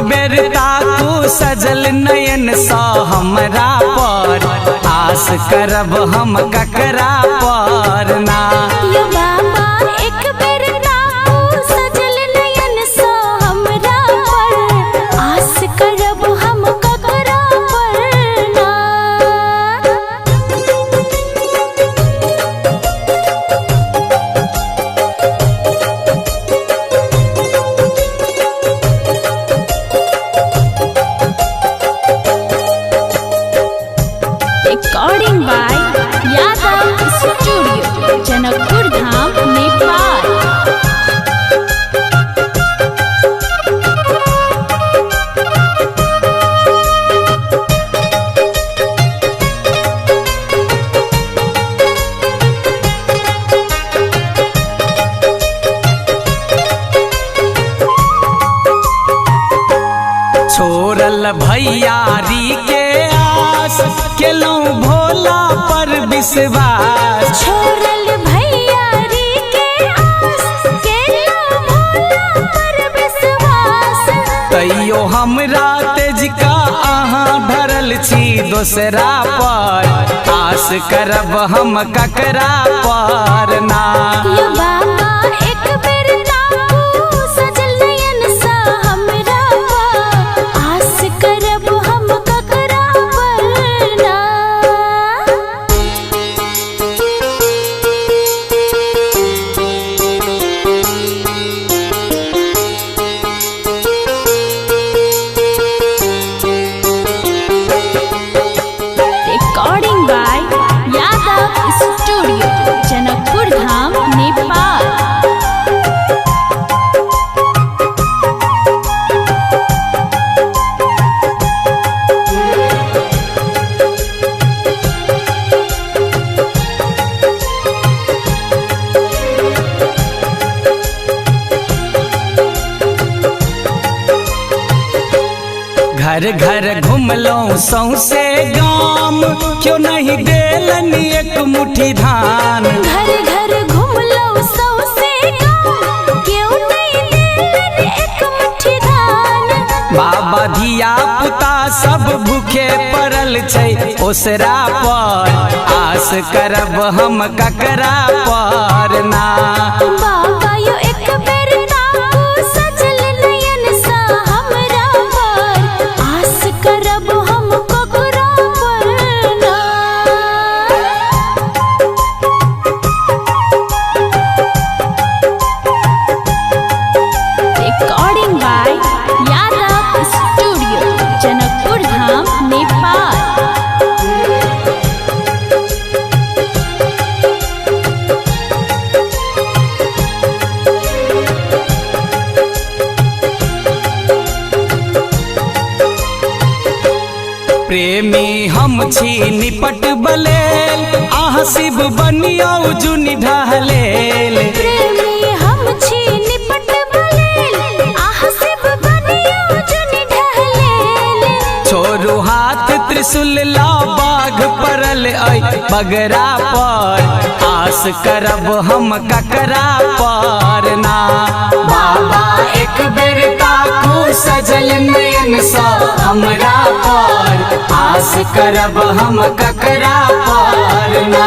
बेर ताकू सजल नयन सा हमरा पर, आस करब हम ककरा पर ना। यो बाबा एक बेर ताकू सजल नयन सा हमरा पर, आस करब हम ककरा पर ना। Recording by Yadav studio, Janakpur Dham, Nepal. छोड़ल भैयारी के आस, केलौं भोला पर विश्वास। छोड़ल भैयारी के आस, केलौं भोला पर विश्वास। तैयो हमरा तेज का अहाँ धरल छी दोसरा पर, आस करब हम ककरा पर ना। यो बाबा एक बेर ताकू सजल नयन सा हमरा पर, आस करब हम ककरा पर ना। Recording by Yadav studio, Janakpur Dham, Nepal. घर घर घुमलौं सौंसे गाम, क्यों नहीं देलन एक मुट्ठी धान। घर घर घुमलौं सौंसे गाम, क्यों नहीं देलन एक मुट्ठी धान। बाबा धिया पुता सब भूखे पड़ल छै ओसरा पर, आस करब हम ककरा पर ना। बाबा यो एक बेर ताकू सजल नयन सा हमरा पर, आस करब हम ककरा पर ना। Recording by Yadav studio, Janakpur Dham, Nepal. प्रेमी हम छी निपट बलेल, आहाँ शिव बनियौ जुनि ढहलेल। प्रेमी हम छी निपट बलेल, आह शिव बनियौ जुनि ढहलेल। छोरू हाथ त्रिशूल ला बाघ परल ऐ बगरा पर, आस करब हम ककरा पर ना। बाबा एक बेर ताकू सजल नयन सा हमरा पर, आस करब हम ककरा पर ना।